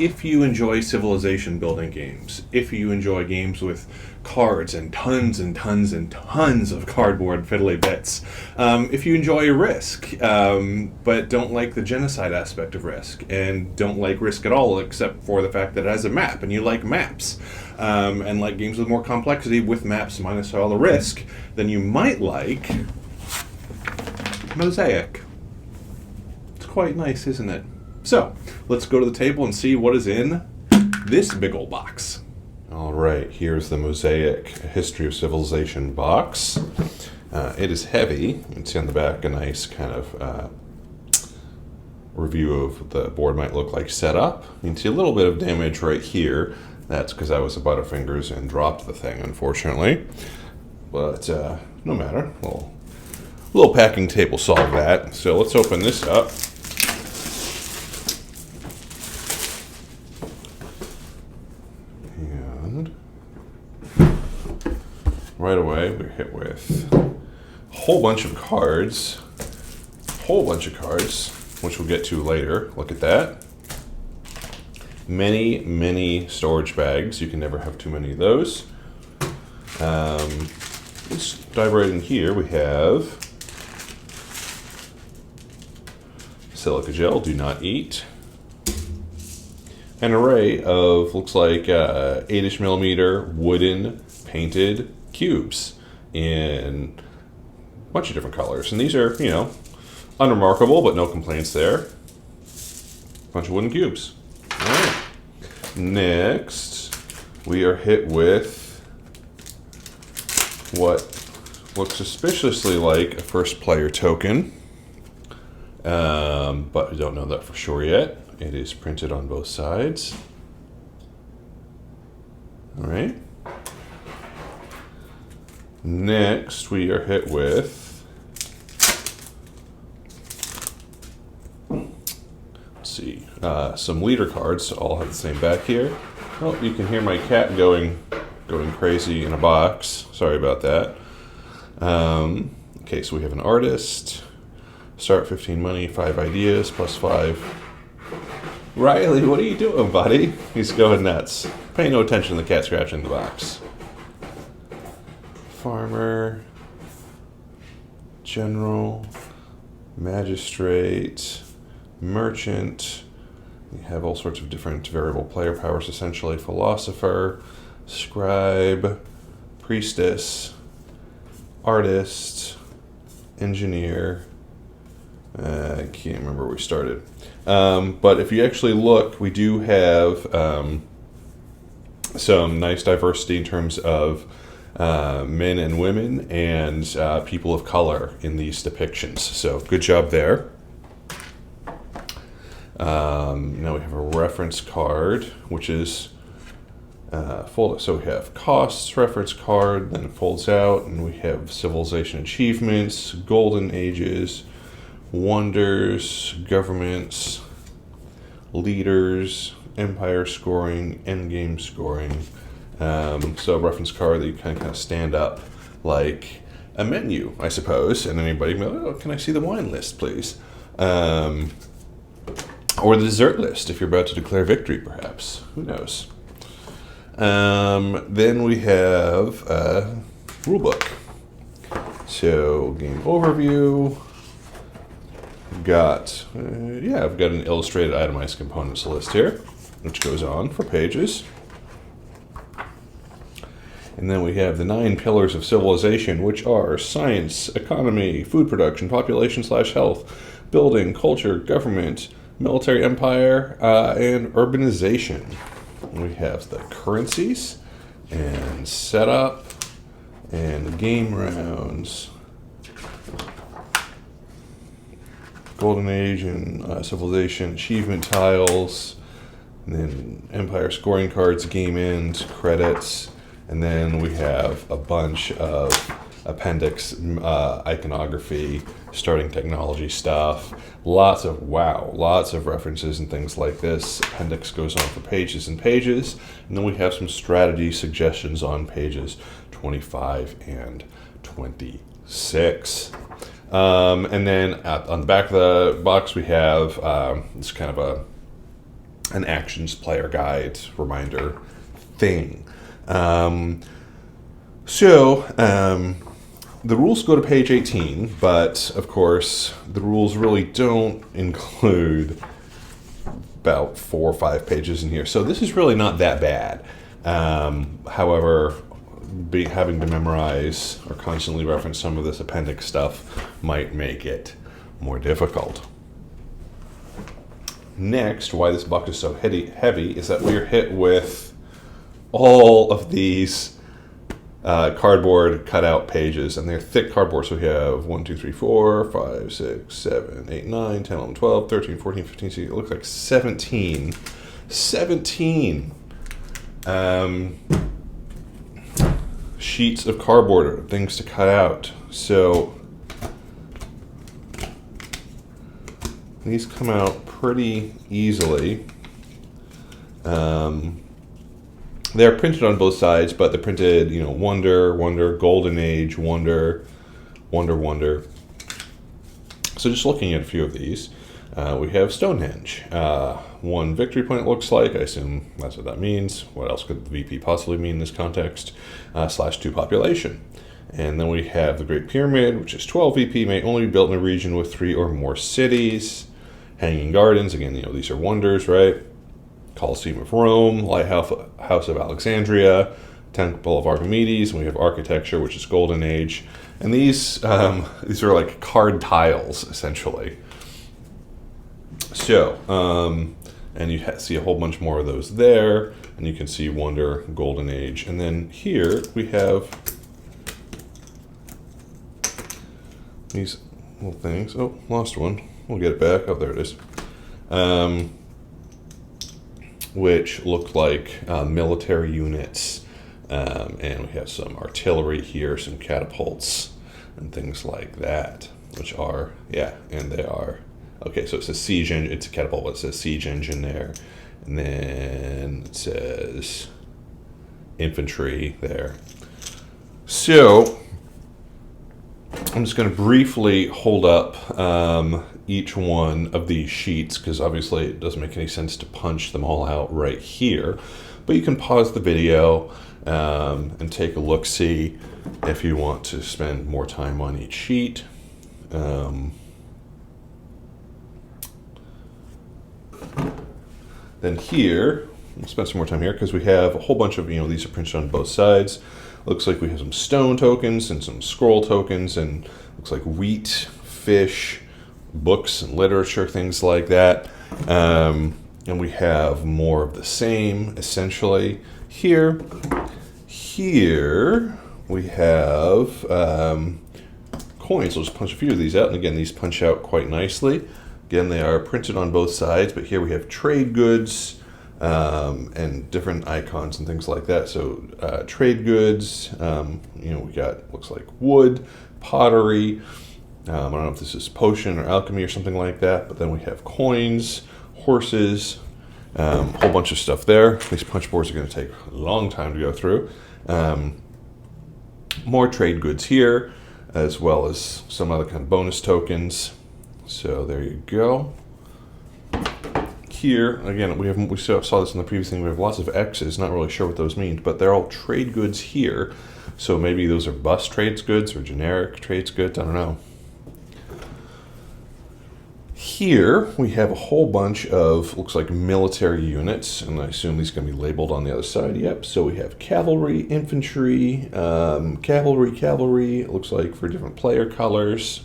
if you enjoy civilization building games, if you enjoy games with cards and tons and tons and tons of cardboard fiddly bits, if you enjoy Risk, but don't like the genocide aspect of Risk, and don't like Risk at all except for the fact that it has a map, and you like maps, and like games with more complexity with maps minus all the risk, then you might like Mosaic. It's quite nice, isn't it? So, let's go to the table and see what is in this big old box. All right, here's the Mosaic History of Civilization box. It is heavy. You can see on the back a nice kind of review of what the board might look like set up. You can see a little bit of damage right here. That's because I was a butterfingers and dropped the thing, unfortunately. But no matter. A little packing tape will solve that. So let's open this up. Right away, we're hit with a whole bunch of cards, which we'll get to later. Look at that. Many, many storage bags. You can never have too many of those. Let's dive right in here. We have silica gel, do not eat. An array of, looks like 8-ish millimeter wooden painted cubes in a bunch of different colors. And these are, unremarkable, but no complaints there. Bunch of wooden cubes. All right. Next, we are hit with what looks suspiciously like a first player token. But we don't know that for sure yet. It is printed on both sides. All right. Next, we are hit with, let's see, some leader cards. All have the same back here. Oh, you can hear my cat going crazy in a box. Sorry about that. Okay, so we have an artist. Start 15 money, 5 ideas, plus 5. Riley, what are you doing, buddy? He's going nuts. Pay no attention to the cat scratching the box. Farmer, general, magistrate, merchant. You have all sorts of different variable player powers, essentially. Philosopher, scribe, priestess, artist, engineer. I can't remember where we started. But if you actually look, we do have some nice diversity in terms of men and women and people of color in these depictions. So good job there. Now we have a reference card, which is folded. So we have costs, reference card, then it folds out, and we have civilization achievements, golden ages, wonders, governments, leaders, empire scoring, endgame scoring. So a reference card that you kind of stand up like a menu, I suppose, and anybody can go, oh, can I see the wine list, please? Or the dessert list, if you're about to declare victory, perhaps. Who knows? Then we have a rulebook. So game overview. I've got an illustrated itemized components list here, which goes on for pages. And then we have the 9 pillars of civilization, which are science, economy, food production, population/health, building, culture, government, military empire, and urbanization. We have the currencies and setup and game rounds, golden age and civilization achievement tiles, and then empire scoring cards, game end, credits, and then we have a bunch of appendix iconography, starting technology stuff, lots of references and things like this. Appendix goes on for pages and pages, and then we have some strategy suggestions on pages 25 and 26. And then on the back of the box we have it's kind of an actions player guide reminder thing. The rules go to page 18, but of course the rules really don't include about 4 or 5 pages in here. So this is really not that bad. However, having to memorize or constantly reference some of this appendix stuff might make it more difficult. Next, why this box is so heavy is that we're hit with all of these cardboard cutout pages, and they're thick cardboard. So we have 1, 2, 3, 4, 5, 6, 7, 8, 9, 10, 11, 12, 13, 14, 15, 16. It looks like 17 sheets of cardboard, things to cut out. So these come out pretty easily. They're printed on both sides, but they're printed, Wonder, Golden Age, Wonder. So just looking at a few of these, we have Stonehenge. 1 victory point, it looks like. I assume that's what that means. What else could the VP possibly mean in this context? /2 population. And then we have the Great Pyramid, which is 12 VP, may only be built in a region with 3 or more cities. Hanging Gardens, again, these are wonders, right? Colosseum of Rome, Lighthouse of Alexandria, Temple of Archimedes, and we have architecture, which is Golden Age. And these are like card tiles, essentially. So, and you see a whole bunch more of those there, and you can see Wonder, Golden Age. And then here we have these little things. Oh, lost one. We'll get it back. Oh, there it is. Which look like military units. And we have some artillery here, some catapults, and things like that, which are, and they are. Okay, so it says siege engine. It's a catapult, but it says siege engine there. And then it says infantry there. So I'm just going to briefly hold up each one of these sheets, because obviously it doesn't make any sense to punch them all out right here. But you can pause the video and take a look-see if you want to spend more time on each sheet. Then here, we'll spend some more time here because we have a whole bunch of, these are printed on both sides. Looks like we have some stone tokens and some scroll tokens, and looks like wheat, fish, books and literature, things like that. And we have more of the same, essentially. Here we have coins. I'll just punch a few of these out, and again, these punch out quite nicely. Again, they are printed on both sides, but here we have trade goods and different icons and things like that. So trade goods, we got, looks like wood, pottery. I don't know if this is potion or alchemy or something like that, but then we have coins, horses, a whole bunch of stuff there. These punch boards are going to take a long time to go through. More trade goods here, as well as some other kind of bonus tokens. So there you go. Here, again, we saw this in the previous thing. We have lots of X's, not really sure what those mean, but they're all trade goods here. So maybe those are bus trades goods or generic trades goods, I don't know. Here we have a whole bunch of, looks like military units, and I assume these are going to be labeled on the other side. Yep, so we have cavalry, infantry, cavalry, it looks like for different player colors.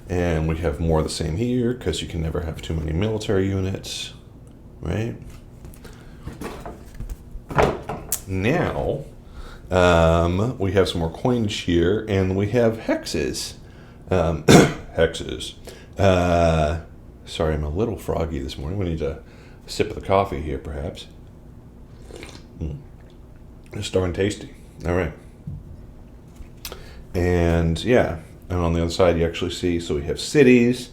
And we have more of the same here, because you can never have too many military units, right? Now, we have some more coinage here, and we have hexes. Hexes. Sorry, I'm a little froggy this morning. We need a sip of the coffee here, perhaps. It's darn tasty. All right. And yeah, and on the other side you actually see, so we have cities,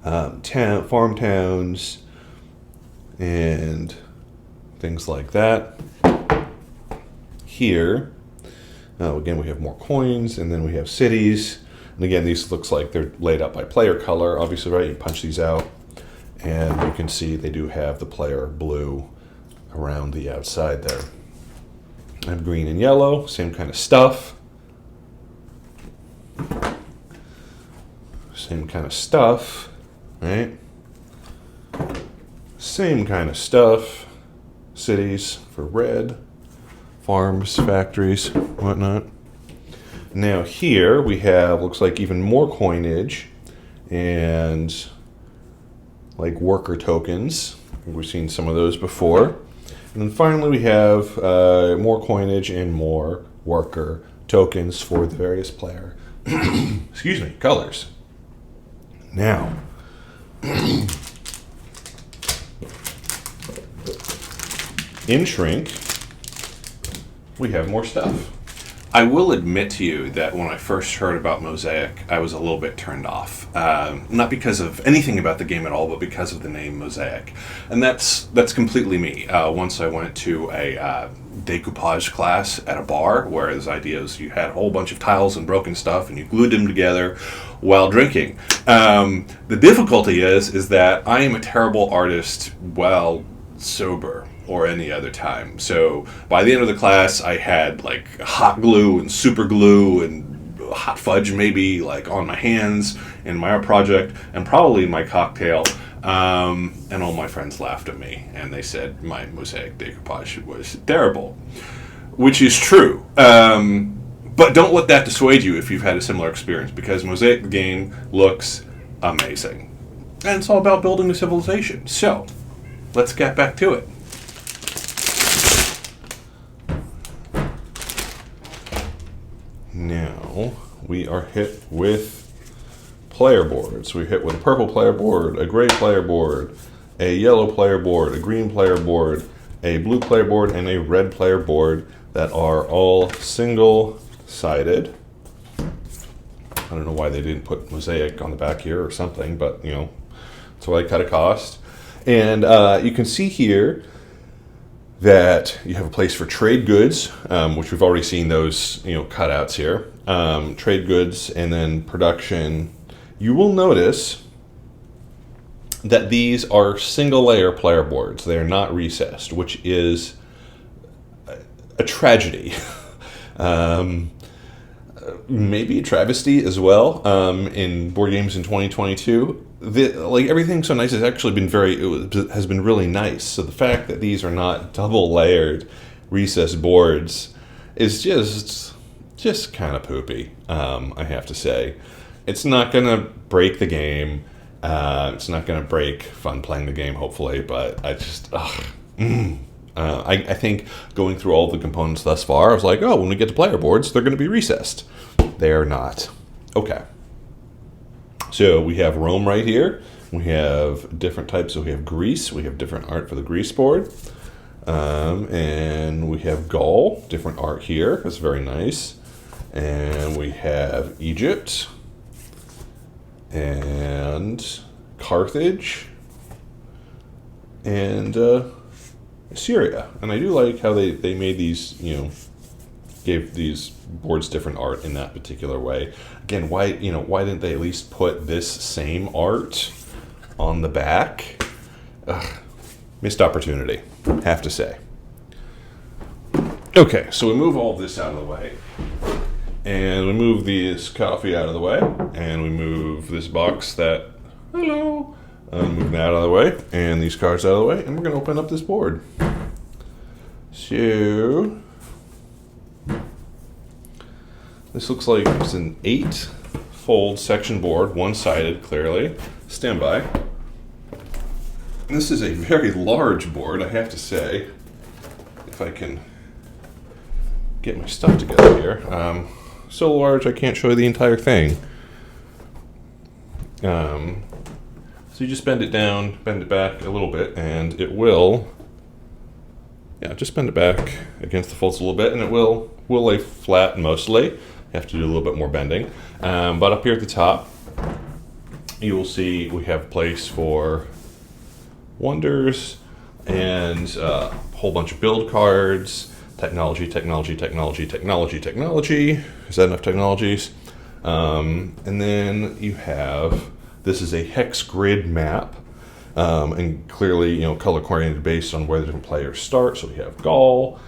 farm towns, and things like that. Here, again, we have more coins, and then we have cities. And again, these looks like they're laid out by player color, obviously, right? You punch these out, And you can see they do have the player blue around the outside there. I have green and yellow, same kind of stuff. Same kind of stuff, right? Same kind of stuff. Cities for red, farms, factories, whatnot. Now here we have, looks like even more coinage and like worker tokens. We've seen some of those before. And then finally we have more coinage and more worker tokens for the various player, excuse me, colors. Now, in Shrink, we have more stuff. I will admit to you that when I first heard about Mosaic, I was a little bit turned off. Not because of anything about the game at all, but because of the name Mosaic. And that's completely me. Once I went to a decoupage class at a bar, where the idea is you had a whole bunch of tiles and broken stuff, and you glued them together while drinking. The difficulty is that I am a terrible artist while sober, or any other time. So by the end of the class, I had like hot glue and super glue and hot fudge maybe like on my hands in my art project and probably in my cocktail. And all my friends laughed at me and they said my Mosaic decoupage was terrible, which is true. But don't let that dissuade you if you've had a similar experience, because Mosaic the game looks amazing. And it's all about building a civilization. So let's get back to it. Now we are hit with player boards. We're hit with a purple player board, a gray player board, a yellow player board, a green player board, a blue player board, and a red player board that are all single-sided. I don't know why they didn't put Mosaic on the back here or something, but you know, that's what I cut a cost. And you can see here that you have a place for trade goods, which we've already seen those, cutouts here. Trade goods and then production. You will notice that these are single-layer player boards. They are not recessed, which is a tragedy. Maybe a travesty as well. In board games in 2022. Everything so nice has actually been has been really nice. So the fact that these are not double layered recessed boards is just kind of poopy. I have to say, it's not gonna break the game. It's not gonna break fun playing the game, hopefully. But I just, I think going through all the components thus far, I was like, oh, when we get to player boards, they're gonna be recessed. They are not. Okay. So we have Rome right here. We have different types. So we have Greece. We have different art for the Greece board. And we have Gaul, different art here. That's very nice. And we have Egypt. And Carthage. And Syria. And I do like how they made these, gave these boards different art in that particular way. Again, why didn't they at least put this same art on the back? Missed opportunity, have to say. Okay, so we move all this out of the way. And we move this coffee out of the way. And we move this box move that out of the way. And these cards out of the way. And we're going to open up this board. So this looks like it's an 8-fold section board, one-sided, clearly. Stand by. This is a very large board, I have to say. If I can get my stuff together here. So large, I can't show you the entire thing. So you just bend it down, bend it back a little bit, and it will... Yeah, just bend it back against the folds a little bit, and it will lay flat mostly. You have to do a little bit more bending. But up here at the top, you will see we have a place for wonders and a whole bunch of build cards, technology. Is that enough technologies? And then you have, this is a hex grid map. and clearly, color coordinated based on where the different players start. So we have Gaul,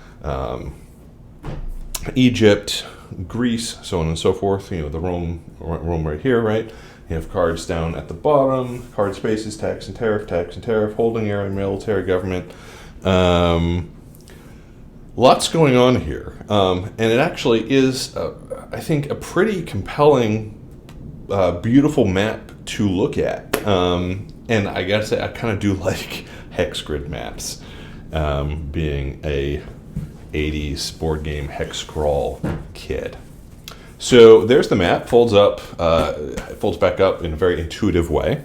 Egypt, Greece, so on and so forth. The Rome right here, right? You have cards down at the bottom, card spaces, tax and tariff, holding area, military, government. Lots going on here. And it actually is, I think, a pretty compelling, beautiful map to look at. And I gotta say, I kind of do like hex grid maps, being a 80s board game hex scrawl kid. So there's the map, folds back up in a very intuitive way.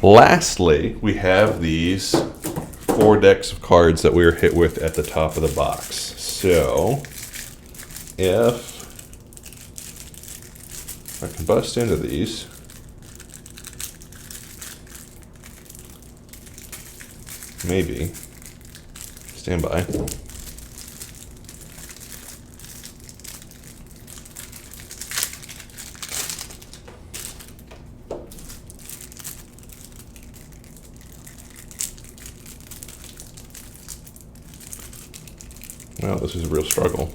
Lastly, we have these 4 decks of cards that we were hit with at the top of the box. So if I can bust into these, maybe. Stand by. Well, this is a real struggle.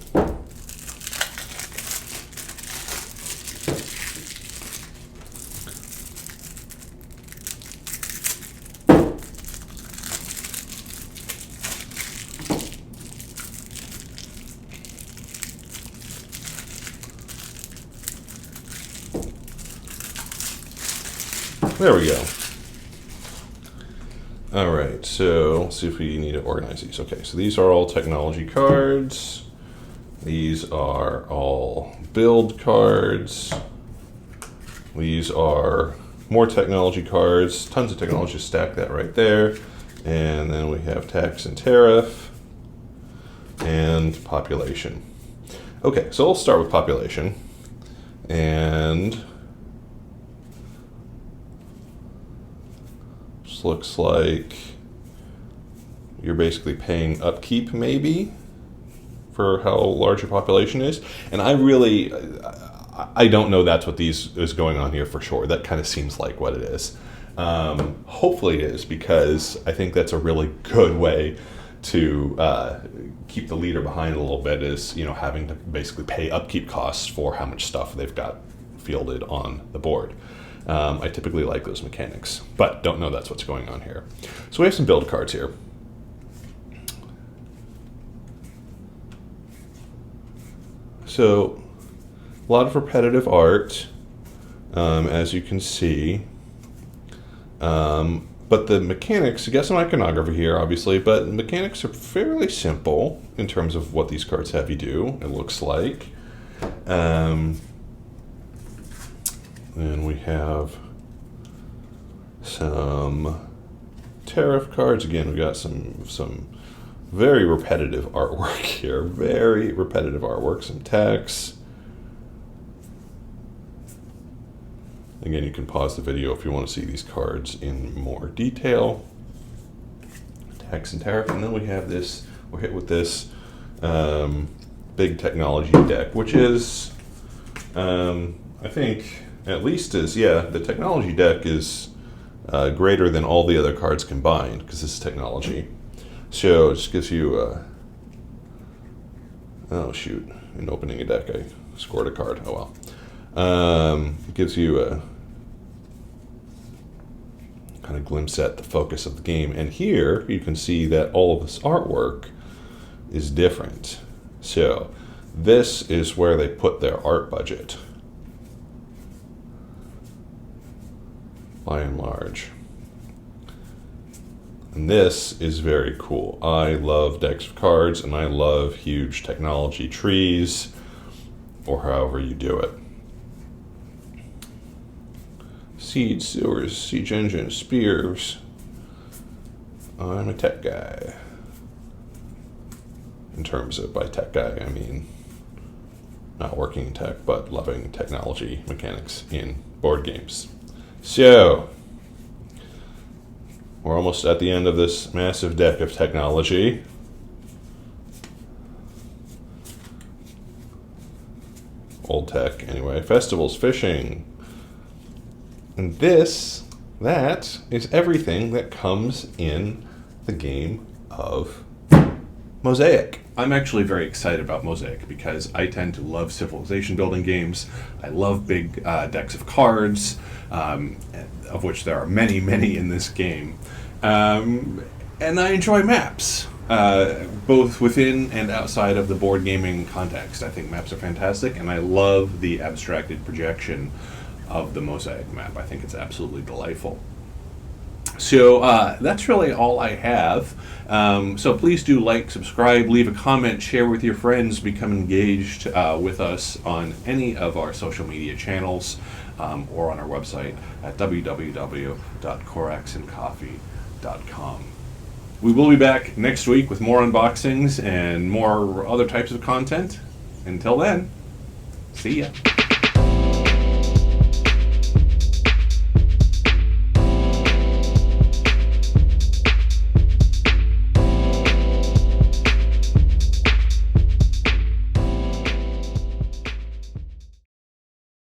There we go. All right, so let's see if we need to organize these. Okay, so these are all technology cards. These are all build cards. These are more technology cards. Tons of technology, just stack that right there. And then we have tax and tariff and population. Okay, so we'll start with population. And this looks like you're basically paying upkeep maybe for how large your population is. And I don't know that's what is going on here for sure. That kind of seems like what it is. Hopefully it is, because I think that's a really good way to keep the leader behind a little bit, is having to basically pay upkeep costs for how much stuff they've got fielded on the board. I typically like those mechanics, but don't know that's what's going on here. So we have some build cards here. So a lot of repetitive art, as you can see. But the mechanics, you got some iconography here, obviously, but the mechanics are fairly simple in terms of what these cards have you do, it looks like. And we have some tariff cards. Again, we got some very repetitive artwork here, very repetitive artwork, some tax. Again, you can pause the video if you want to see these cards in more detail. Tax and tariff, and then we have this, we're hit with this big technology deck, which is, I think, at least the technology deck is greater than all the other cards combined, because this is technology. So it just gives you oh shoot, in opening a deck I scored a card, oh well. It gives you a kind of glimpse at the focus of the game. And here you can see that all of this artwork is different. So this is where they put their art budget, by and large. And this is very cool. I love decks of cards, and I love huge technology trees, or however you do it. Seeds, sewers, siege engines, spears. I'm a tech guy. In terms of, by tech guy, I mean not working in tech, but loving technology mechanics in board games. So, we're almost at the end of this massive deck of technology. Old tech, anyway. Festivals, fishing. And this that is everything that comes in the game of Mosaic. I'm actually very excited about Mosaic because I tend to love civilization building games. I love big decks of cards, of which there are many, many in this game. And I enjoy maps, both within and outside of the board gaming context. I think maps are fantastic, and I love the abstracted projection of the Mosaic map. I think it's absolutely delightful. So that's really all I have. So please do like, subscribe, leave a comment, share with your friends, become engaged with us on any of our social media channels or on our website at www.coraxandcoffee.com. We will be back next week with more unboxings and more other types of content. Until then, see ya.